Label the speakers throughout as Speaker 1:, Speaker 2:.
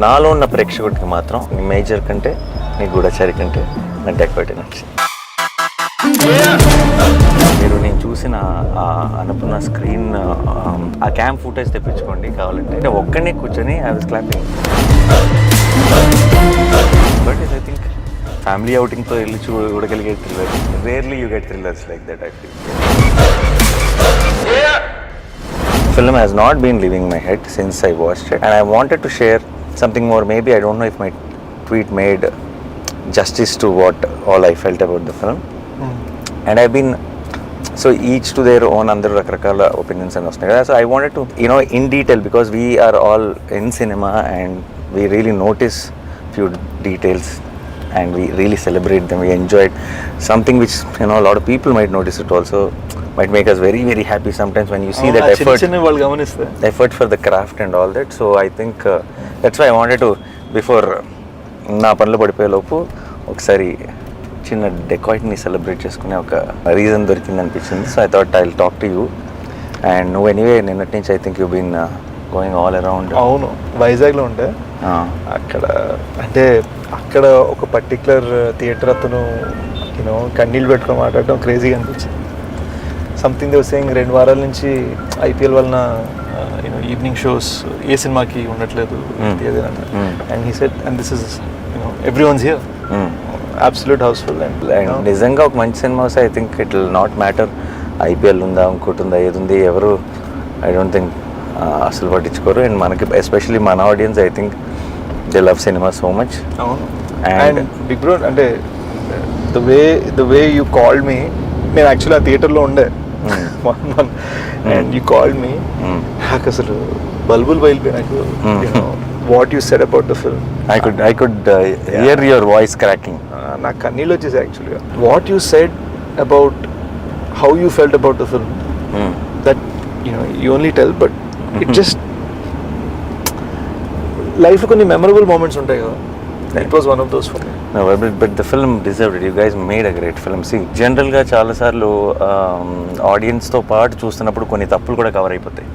Speaker 1: నాలో ఉన్న ప్రేక్షకుడికి మాత్రం నీ మేజర్ కంటే నీ గూఢచారి కంటే నా డెకోయిట్ నచ్చింది. మీరు నేను చూసిన అనుకున్న స్క్రీన్ ఆ క్యామ్ ఫుటేజ్ తెప్పించుకోండి కావాలంటే. అంటే ఒక్కనే కూర్చొని I was clapping. But I think family అవుటింగ్తో వెళ్ళి చూడగలిగే thriller, rarely you get thrillers like that. I feel film has not been leaving my head since I watched it, and I wanted to share something more. Maybe I don't know if my tweet made justice to what all I felt about the film. And I've been so each to their own under rakrakala opinions and stuff. So I wanted to, you know, in detail, because we are all in cinema and we really notice few details and we really celebrate them. We enjoy it. Something which, you know, a lot of people might notice it also, might make us very, very happy sometimes when you see that effort for the craft and all that. So I think that's why I wanted to, before నా పనులు పడిపోయే లోపు ఒకసారి చిన్న డెకాయిట్ని celebrate చేసుకునే ఒక reason దొరికింది అనిపించింది. So I thought I will talk to you. And నువ్వు ఎనీవే నిన్నటి నుంచి I think you been going all around.
Speaker 2: అవును, వైజాగ్లో ఉండే. అక్కడ అంటే అక్కడ ఒక పర్టికులర్ థియేటర్ అతను యూనో కన్నీళ్ళు పెట్టుకొని మాట్లాడడం క్రేజీగా అనిపించింది. సంథింగ్ దే వాస్ సేయింగ్ 2 వారాల నుంచి ఐపీఎల్ వలన యూనో ఈవినింగ్ షోస్ ఏ సినిమాకి ఉండట్లేదు and he said and this is you know everyone's here absolute house full. And
Speaker 1: నిజంగా ఒక మంచి సినిమా వస్తే I think it will not matter IPL ఉందా ఇంకోటి ఉందా ఏది ఉంది ఎవరు ఐ డోంట్ థింక్ అసలు పట్టించుకోరు. అండ్ మనకి ఎస్పెషలీ మన audience I think they love cinema so much.
Speaker 2: అవును. అండ్ బిగ్ బ్రో అంటే the way you called me, నేను యాక్చువల్లీ ఆ థియేటర్లో ఉండే అండ్ యూ కాల్డ్ మీ, నాకు అసలు బల్బుల్ బయలుపోయి నాకు what you said about the film.
Speaker 1: I could hear your voice cracking.
Speaker 2: నాకు కన్నీళ్ళు వచ్చేసి యాక్చువల్గా. What you said about how you felt about the film, that you only tell, but it just లైఫ్లో కొన్ని memorable moments ఉంటాయి కదా. It was one of those for me.
Speaker 1: No, but the film deserved it. You guys made a great film. See, జనరల్గా చాలాసార్లు ఆడియన్స్తో పాటు చూస్తున్నప్పుడు కొన్ని తప్పులు కూడా కవర్ అయిపోతాయి.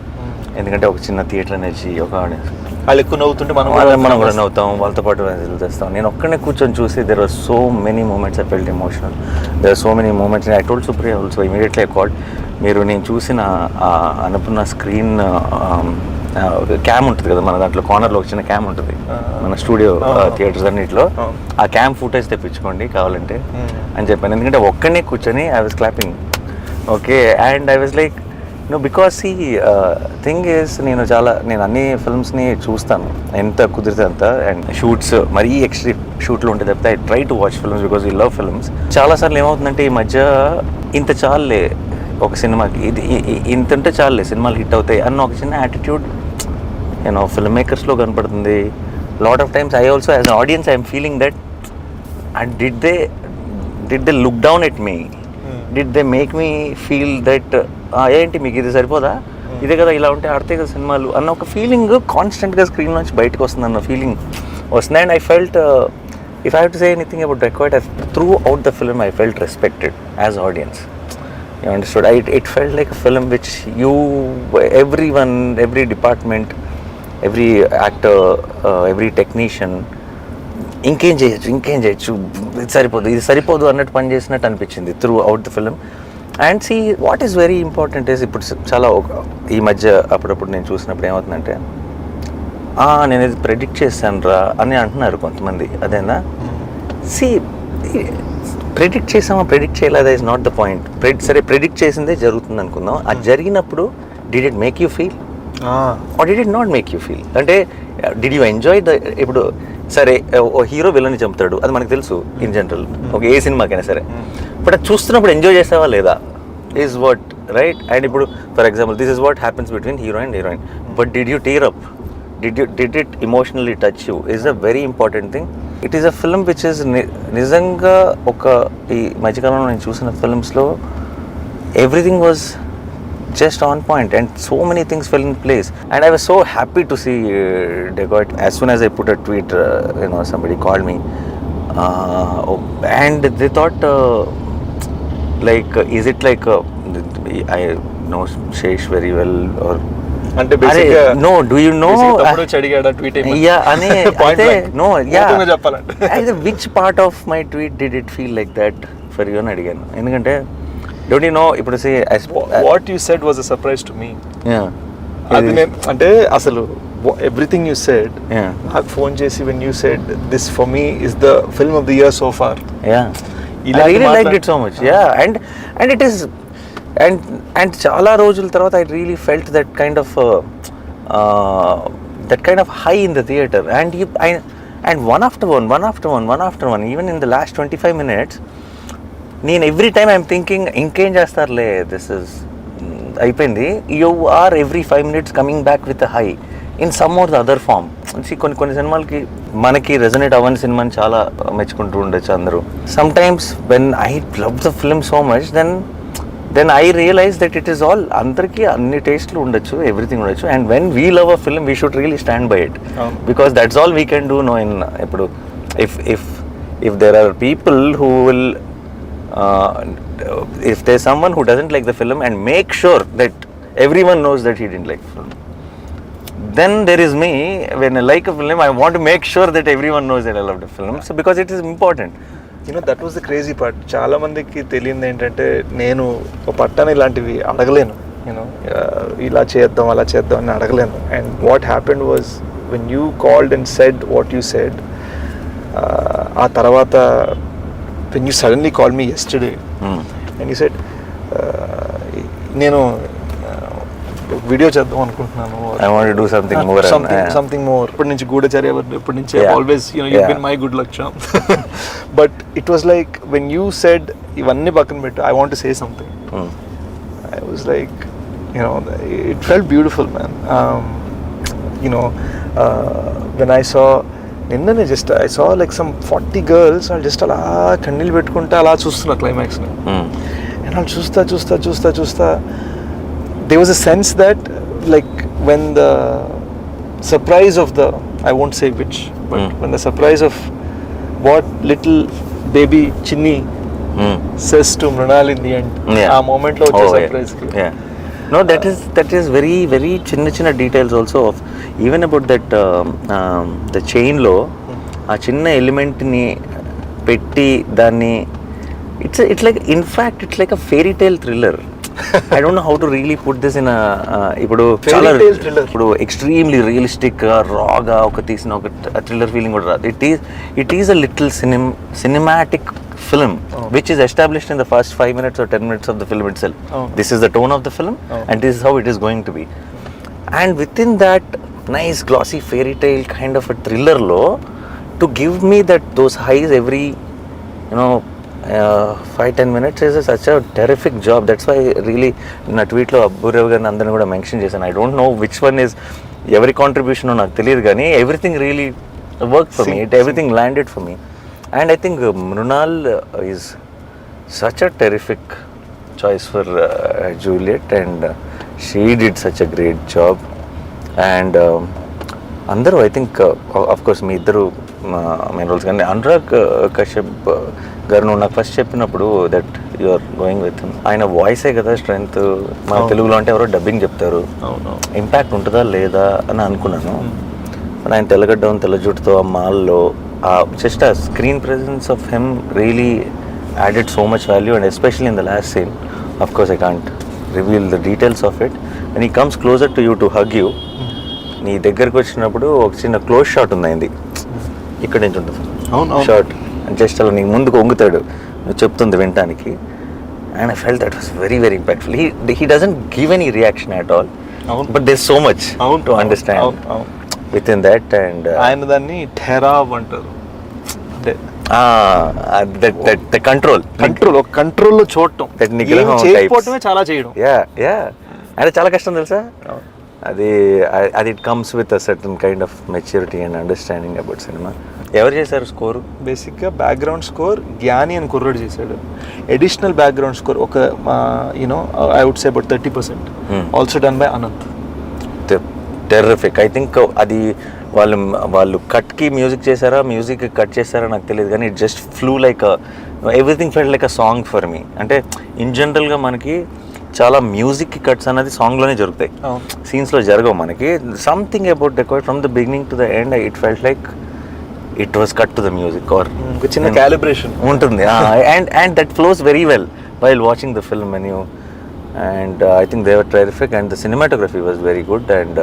Speaker 1: ఎందుకంటే ఒక చిన్న థియేటర్ అనేది ఒక ఆడియన్స్
Speaker 2: వాళ్ళు ఎక్కువ నవ్వుతుంటే మనం
Speaker 1: కూడా నవ్వుతాం, వాళ్ళతో పాటు చేస్తాం. నేను ఒక్కనే కూర్చొని చూసి there were so many moments I felt emotional. There are so many moments. I told Supriya also immediately I called. మీరు నేను చూసిన అనుకున్న స్క్రీన్ క్యామ్ ఉంటుంది కదా మన దాంట్లో కార్నర్లో ఒక చిన్న క్యామ్ ఉంటుంది మన స్టూడియో థియేటర్స్ అన్నింటిలో, ఆ క్యామ్ ఫుటేజ్ తెప్పించుకోండి కావాలంటే అని చెప్పాను. ఎందుకంటే ఒక్కనే కూర్చొని I was clapping. Okay, and I was like because ఈ థింగ్ ఈస్ నేను అన్ని ఫిల్మ్స్ని చూస్తాను ఎంత కుదిరితే అంత. అండ్ షూట్స్ మరీ ఎక్స్ట్రీమ్ షూట్లు ఉంటే తప్పితే I try to watch films because ఈ లవ్ ఫిల్మ్స్. చాలాసార్లు ఏమవుతుందంటే ఈ మధ్య ఇంత చాలులే ఒక సినిమాకి, ఇది ఇంత ఉంటే చాలులే సినిమాలు హిట్ అవుతాయి అన్న ఒక చిన్న యాటిట్యూడ్ యూనో ఫిల్మ్ మేకర్స్లో కనపడుతుంది. Lot of times I also as an audience I'm feeling that did they look down at me, did they make me feel that ఏంటి మీకు ఇది సరిపోదా, ఇదే కదా ఇలా ఉంటే ఆడితే కదా సినిమాలు అన్న ఒక ఫీలింగ్ కాన్స్టెంట్గా స్క్రీన్ నుంచి బయటకు వస్తుంది అన్న ఫీలింగ్ వస్తుంది. And I felt if I have to say anything about Dacoit, through out the film I felt respected as audience. You understood? It felt like a film which everyone, every department, every actor, every technician ఇంకేం చేయొచ్చు ఇది సరిపోదు అన్నట్టు పని చేసినట్టు అనిపించింది throughout the film. And see what is very important is ఇప్పుడు చాలా ఈ మధ్య అప్పుడప్పుడు నేను చూసినప్పుడు ఏమవుతుందంటే నేను ఇది ప్రెడిక్ట్ చేశాను రా అని అంటున్నారు కొంతమంది. అదేనా సి ప్రెడిక్ట్ చేసామా ప్రెడిక్ట్ చేయలేదా ఇస్ నాట్ ద పాయింట్. సరే ప్రెడిక్ట్ చేసిందే జరుగుతుంది అనుకుందాం, అది జరిగినప్పుడు did it make you feel or did it not make you feel? అంటే డిడ్ యూ ఎంజాయ్ ద ఇప్పుడు సరే ఓ హీరో విలన్ని చంపుతాడు అది మనకు తెలుసు ఇన్ జనరల్ ఒక ఏ సినిమాకైనా సరే, బట్ అది చూస్తున్నప్పుడు ఎంజాయ్ చేసావా లేదా ఈజ్ వాట్ రైట్. అండ్ ఇప్పుడు for example this is what happens between hero and heroine, but did you tear up, did it emotionally touch you is a very important thing. It is a film which is నిజంగా ఒక ఈ మధ్యకాలంలో నేను చూసిన ఫిల్మ్స్లో everything was just on point and so many things fell in place and I was so happy to see Dacoit. As soon as I put a tweet somebody called me and they thought like is it like I know Sesh very well or
Speaker 2: అంటే బేసిక్గా
Speaker 1: no do you know
Speaker 2: తమ్ముడు వచ్చి అడిగాడా tweet
Speaker 1: ya అని no ya
Speaker 2: చెప్పాలంటే
Speaker 1: which part of my tweet did it feel like that for you అని అడిగాను. ఎందుకంటే డోంట్ యూ నో ఇప్పుడు
Speaker 2: what you said was a surprise to me. అది నేను అంటే అసలు ఎవ్రీథింగ్ యూ సెడ్ నాకు ఫోన్ చేసి when you said this for me is the film of the year so far.
Speaker 1: I really liked it so much. Yeah, and it is, and చాలా రోజుల తర్వాత I really felt that kind of high in the theater, and one after one, even in the last 25 minutes, నేను every time I'm thinking ఇంకేం చేస్తారులే, this is అయిపోయింది. You are every 5 minutes coming back with a high in some or the other form. కొన్ని సినిమాలకి మనకి resonate అవ్వని సినిమాని చాలా మెచ్చుకుంటూ ఉండొచ్చు అందరూ. Sometimes when I love the film so much then I realise that it is all, అందరికీ అన్ని టేస్ట్లు ఉండొచ్చు, ఎవ్రీథింగ్ ఉండొచ్చు. And when we love a film we should really stand by it, because that's all we can do no in. ఇప్పుడు if there are people who will if there's someone who doesn't like the film and make sure that everyone knows that he didn't like the film, then there is me. When I like a film, I want to make sure that everyone knows that I love the film, so because it is important.
Speaker 2: You know, that was the crazy part. చాలా మందికి తెలియదు ఏంటంటే నేను ఒక పట్టాను ఇలాంటివి అడగలేను, you know ఇలా చేద్దాం అలా చేద్దాం అని అడగలేను. And what happened was when you called and said what you said, ఆ తర్వాత when you suddenly called me yesterday and you said నేను వీడియో చేద్దాం అనుకుంటున్నాను,
Speaker 1: I want to do something more,
Speaker 2: something more. ఇప్పటి నుంచి గూఢచర్య, ఇప్పటి నుంచి always, you know, you've been my good luck charm. But it was like when you said ఇవన్నీ పక్కన పెట్టు, I want to say something, I was like, you know, it felt beautiful, man. You know, when I saw నిన్ననే just I saw like some 40 girls వాళ్ళు just అలా కన్నీళ్ళు పెట్టుకుంటే అలా చూస్తున్నా క్లైమాక్స్ని. అండ్ వాళ్ళు చూస్తా they was a sense that like when the surprise of the, I won't say which, but when the surprise of what little baby Chinni says to Mrunal in the end, ఆ మూమెంట్లో వచ్చే సర్ప్రైజ్కి.
Speaker 1: No, that is very very చిన్న details also of even about that the chain లో ఆ చిన్న element ని పెట్టి దాన్ని it's like, in fact it's like a fairy tale thriller. I don't know how to really put this in a ఇప్పుడు చాలా ఇప్పుడు extremely realistic రాగా ఒక తీసిన ఒక థ్రిల్లర్ ఫీలింగ్ కూడా రాదు. it is a little cinematic film which is established in the first 5 minutes or 10 minutes of the film itself. This is the tone of the film and this is how it is going to be, and within that nice glossy fairy tale kind of a thriller lo to give me those highs every, you know, 5-10 minutes is such a terrific job. That's why really na tweet lo Aburav garu andarni kuda mention chesanu. I don't know which one is every contribution నాకు తెలియదు కానీ everything really worked for me. Everything landed for me. And I think Mrunal is such a terrific choice for Juliet, and she did such a great job. And అందరూ I think of course మీ ఇద్దరు main roles, కానీ అనురాగ్ కశ్యప్ గారు నువ్వు నాకు first చెప్పినప్పుడు that you are going with him, ఆయన వాయిసే కదా స్ట్రెంగ్త్. మన తెలుగులో అంటే ఎవరో డబ్బింగ్ చెప్తారు, ఇంపాక్ట్ ఉంటుందా లేదా అని అనుకున్నాను. ఆయన తెల్లగడ్డం తెల్ల జుట్టుతో ఆ మాల్లో just a screen presence of him really added so much value, and especially in the last scene, of course I can't reveal the details of it, when he comes closer to you to hug you, నీ దగ్గరకు వచ్చినప్పుడు ఒక చిన్న close shot ఉంది ఇక్కడ నుంచి ఉంటుంది shot, just అలా నీకు ముందుకు వంగుతాడు నువ్వు చెప్తుంది వినటానికి. And I felt that was very very impactful. he doesn't give any reaction at all, but there's so much to understand within that. And
Speaker 2: ఆయన దాన్ని ఠెరావ్ అంటారు, అంటే
Speaker 1: the
Speaker 2: కంట్రోల్లో చూడటం, చేయకపోవటమే చాలా చేయడం.
Speaker 1: అంటే చాలా కష్టం తెలుసా అది. It comes with a certain kind of maturity and understanding about cinema. ఎవరు చేశారు స్కోరు?
Speaker 2: బేసిక్గా బ్యాక్గ్రౌండ్ స్కోర్ జ్ఞాని అని కుర్రాడు చేశాడు. అడిషనల్ బ్యాక్గ్రౌండ్ స్కోర్ ఒక you know I would say about 30% also done by Anant.
Speaker 1: Terrific. I think అది వాళ్ళు కట్కి మ్యూజిక్ చేశారా, మ్యూజిక్ కట్ చేశారా నాకు తెలియదు, కానీ it just flew like everything felt like a song for me. అంటే ఇన్ జనరల్గా మనకి చాలా మ్యూజిక్ కట్స్ అనేది సాంగ్లోనే జరుగుతాయి, సీన్స్లో జరగవు మనకి. Something about dacoit from the beginning to the end it felt like it was cut to the music or
Speaker 2: చిన్న calibration ఉంటుంది.
Speaker 1: And that flows very well while watching the film and you and I think they were terrific and the cinematography was very good. And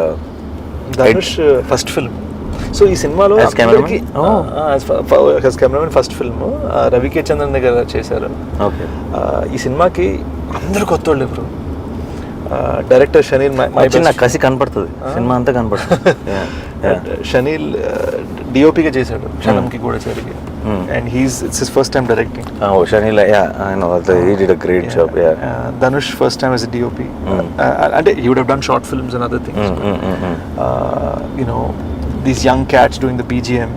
Speaker 2: Dhanush first film. So ఈ సినిమాలో cameraman first film రవికే Chandran దగ్గర చేశారు. ఈ సినిమాకి అందరు కొత్త వాళ్ళు ఎవరు, డైరెక్టర్ షనీల్
Speaker 1: చిన్న కసి కనపడుతుంది, సినిమా అంతా కనపడుతుంది.
Speaker 2: షనీల్ డిఓపిగా చేశాడు క్షణంకి కూడా జరిగి, and it's his first time directing.
Speaker 1: Chenille he did a great job.
Speaker 2: Dhanush first time as a DOP, and he would have done short films and other things. You know, these young cats doing the BGM,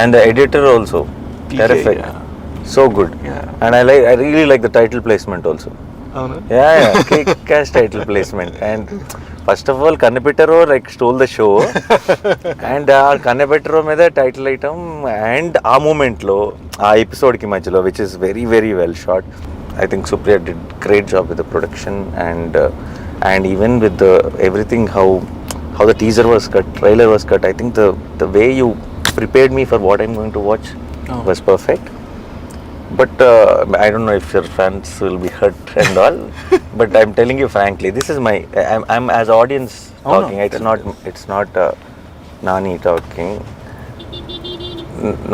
Speaker 1: and the editor also terrific, so good. And I really like the title placement also. Kick-ass title placement. And first of all Kannapetaro like stole the show and Kannapetaro మీద title item and ఆ మూమెంట్లో ఆ ఎపిసోడ్కి మధ్యలో which is very very well shot. I think Supriya did great job with the production and even with the everything how the teaser was cut, trailer was cut. I think the way you prepared me for what I'm going to watch was perfect. But I don't know if your fans will be hurt and all. But I'm telling you frankly, this is my I'm as audience talking. It's not Nani talking.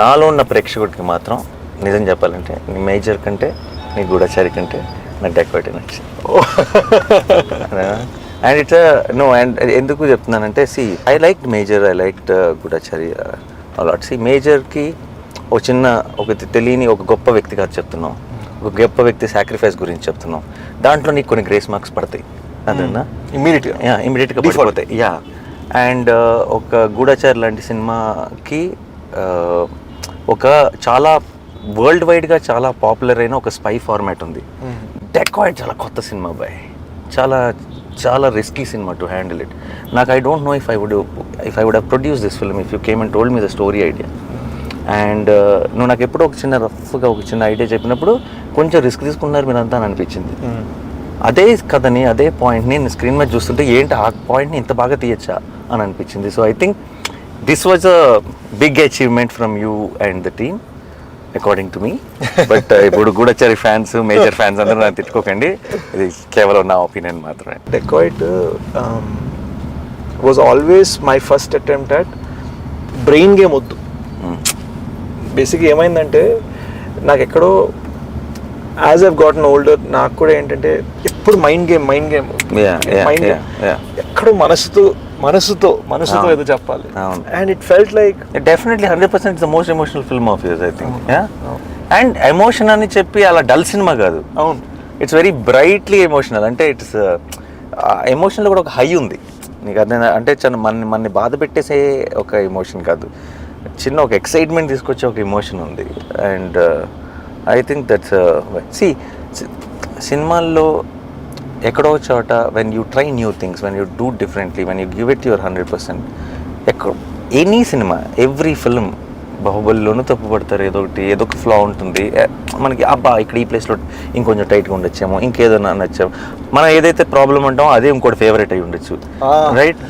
Speaker 1: నాలో ఉన్న ప్రేక్షకుడికి మాత్రం నిజం చెప్పాలంటే నీ major కంటే నీ గూఢచారి కంటే నాకు డెకాయిట్ నచ్చింది. అండ్ ఇట్స్ నో అండ్ ఎందుకు చెప్తున్నానంటే I like Major, I like Goodachari a lot. మేజర్కి ఒక తెలియని ఒక గొప్ప వ్యక్తి కాదు చెప్తున్నాం, ఒక గొప్ప వ్యక్తి సాక్రిఫైస్ గురించి చెప్తున్నాం. దాంట్లో నీకు కొన్ని గ్రేస్ మార్క్స్ పడతాయి, అదేనా ఇమీడియట్గా పడిపోతాయి. అండ్ ఒక గూఢచారి లాంటి సినిమాకి ఒక చాలా వరల్డ్ వైడ్గా చాలా పాపులర్ అయిన ఒక స్పై ఫార్మాట్ ఉంది. డెకాయిట్ చాలా కొత్త సినిమా బాయ్, చాలా చాలా risky cinema to handle it. నాకు I don't know if I would have produce this film if you came and told me the story idea. And నువ్వు నాకు ఎప్పుడో ఒక చిన్న రఫ్గా ఒక చిన్న ఐడియా చెప్పినప్పుడు కొంచెం రిస్క్ తీసుకున్నారు మీరంతా అని అనిపించింది. అదే కథని అదే పాయింట్ని నేను స్క్రీన్ మీద చూస్తుంటే ఏంటి ఆ పాయింట్ని ఇంత బాగా తీయచ్చా అని అనిపించింది. So I think this was a big achievement from you and the team according to me. But ఇప్పుడు గూఢచారి ఫ్యాన్స్ మేజర్ ఫ్యాన్స్ అందరూ నన్ను తిట్టుకోకండి, ఇది కేవలం నా ఒపీనియన్ మాత్రమే.
Speaker 2: Dacoit was always my first attempt at brain game వద్దు. బేసిక్గా ఏమైందంటే నాకు ఎక్కడో యాజ్ ఐవ్ గాటన్ ఓల్డర్ నాకు కూడా ఏంటంటే ఎప్పుడు మైండ్ గేమ్ ఎక్కడో మనసుతో ఏదో చెప్పాలి. And it felt like
Speaker 1: definitely 100% the most emotional film of use I think. And emotion అని చెప్పి అలా డల్ సినిమా కాదు,
Speaker 2: అవును,
Speaker 1: ఇట్స్ వెరీ బ్రైట్లీ ఎమోషనల్. అంటే ఇట్స్ ఎమోషన్లో కూడా ఒక హై ఉంది నీకు, అదే అంటే మనని బాధ పెట్టేసే ఒక ఎమోషన్ కాదు, చిన్న ఒక ఎక్సైట్మెంట్ తీసుకొచ్చే ఒక ఎమోషన్ ఉంది. అండ్ ఐ థింక్ దట్స్ సినిమాల్లో ఎక్కడో చోట when you try new things, when you do differently, when you give it your 100%, any cinema every film, బాహుబలిలోనూ తప్పు పడతారు, ఏదో ఒక ఫ్లా ఉంటుంది మనకి. అబ్బా ఇక్కడ ఈ ప్లేస్లో ఇంకొంచెం టైట్గా ఉండొచ్చేమో, ఇంకేదో నచ్చాము, మనం ఏదైతే ప్రాబ్లం అంటామో అదే ఇంకోటి ఫేవరెట్ అయి ఉండొచ్చు, రైట్?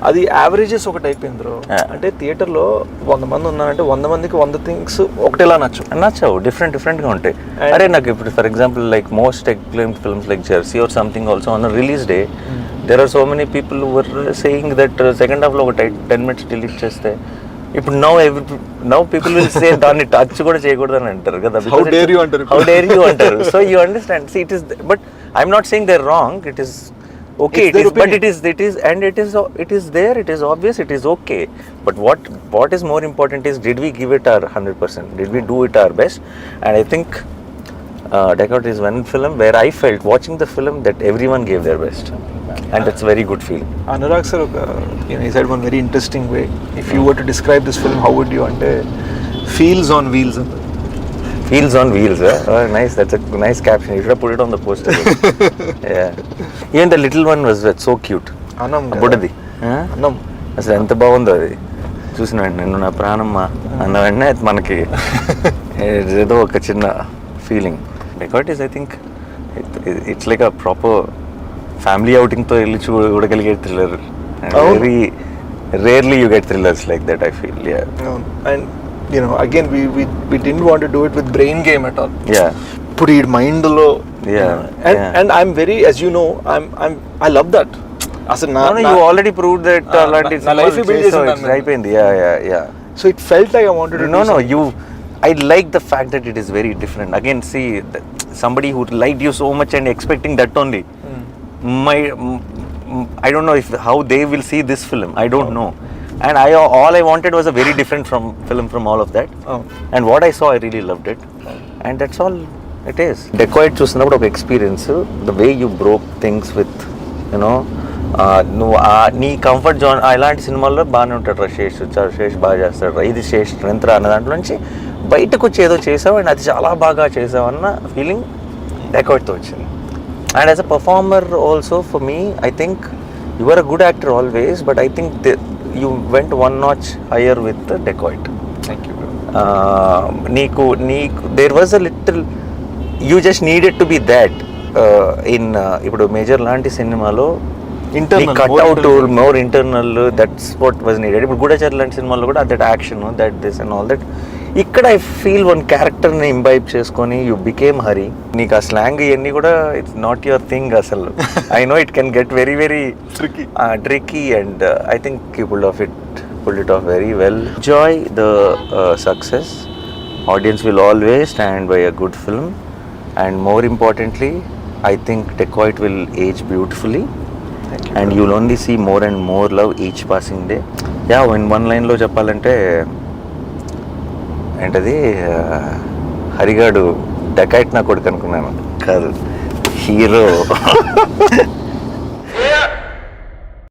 Speaker 2: అది యావరేజెస్ ఒకటి అయిపోయింది బ్రో. అంటే థియేటర్లో 100 మంది ఉన్నారంటే 100 మందికి 100 థింగ్స్ ఒకటేలా
Speaker 1: నచ్చవు, డిఫరెంట్గా ఉంటాయి. అరే నాకు ఇప్పుడు for example like most acclaimed films like Jersey or something also on release day there are so many people were saying that second హాఫ్లో ఒక 10 minutes డిలీట్ చేస్తే ఇప్పుడు నౌ పీపుల్ విల్ సే దాన్ని టచ్ కూడా చేయకూడదు అని అంటారు కదా.
Speaker 2: హౌ డేర్ యూ
Speaker 1: అంటారు. So you understand, it is, but I'm not saying they are wrong, it is okay, it is, but it is and it is there, it is obvious, it is okay, but what is more important is, did we give it our 100%, did we do it our best? And I think Dacoit is one film where I felt watching the film that everyone gave their best, and that's a very good feeling.
Speaker 2: Anurag sir, he said one very interesting way, if you were to describe this film, how would you ante feels on wheels.
Speaker 1: Feels on wheels, oh, nice, that's a nice caption, you should have put it on the poster. Yeah, even the little one was so cute.
Speaker 2: Anam
Speaker 1: బుడ్డది
Speaker 2: Anam
Speaker 1: అసలు ఎంత బాగుందో అది చూసిన వెంటనే నేను నా ప్రాణమ్మ అన్న వెంటనే మనకి ఏదో ఒక చిన్న feeling. Dacoit is, I think, it's like a proper family అవుటింగ్తో వెళ్ళి చూడగలిగే thriller. Very rarely you get thrillers like that I feel.
Speaker 2: And again we didn't want to do it with brain game at all. ఇప్పుడు ఈ మైండ్లో and I'm very, as you know, I love that. అసలు
Speaker 1: you already proved that అలాంటి
Speaker 2: life build చేసాను
Speaker 1: అయిపోయింది.
Speaker 2: So it felt like I wanted to
Speaker 1: no you I like the fact that it is very different. Again, see, somebody who liked you so much and expecting that only. I don't know how they will see this film. I don't know. And all I wanted was a very different film from all of that. And what I saw, I really loved it. And that's all it is. Dacoit చూసినప్పుడు ఒక experience, the way you broke things with, నువ్వు నీ comfort zone. ఇలాంటి సినిమాల్లో బాగానే ఉంటాడు రా శేష్ బాగా చేస్తాడు రా, ఇది శేష్ స్ట్రెంత్ రా అన్న దాంట్లో నుంచి బయటకు వచ్చి ఏదో చేసావు అండ్ అది చాలా బాగా చేసావు అన్న ఫీలింగ్ డెకాయిట్తో వచ్చింది. And as a performer also for me, I think you are a good actor always, but I think you went one notch higher with డెకాయిట్.
Speaker 2: Thank you.
Speaker 1: నీకు there was a little, you just needed to be that in ఇప్పుడు Major లాంటి సినిమాలో cutout more internal, that's what was needed. ఇప్పుడు గూఢచారి లాంటి సినిమాల్లో కూడా that action, that this and all that. ఇక్కడ ఐ ఫీల్ వన్ క్యారెక్టర్ని ఇంబైబ్ చేసుకొని యూ బికేమ్ హరి. నీకు ఆ స్లాంగ్ ఇవన్నీ కూడా ఇట్స్ నాట్ యువర్ థింగ్ అసలు. I know it can get very very tricky and I think you pulled it off very well. Enjoy the success. Audience will always stand by a good film, and more importantly, I think Dacoit will age beautifully. And you'll only see more and more love each passing day. In one line లో చెప్పాలంటే ఏంటది, హరిగాడు dacoit నా కొడుకు అనుకున్నాను, కాదు hero.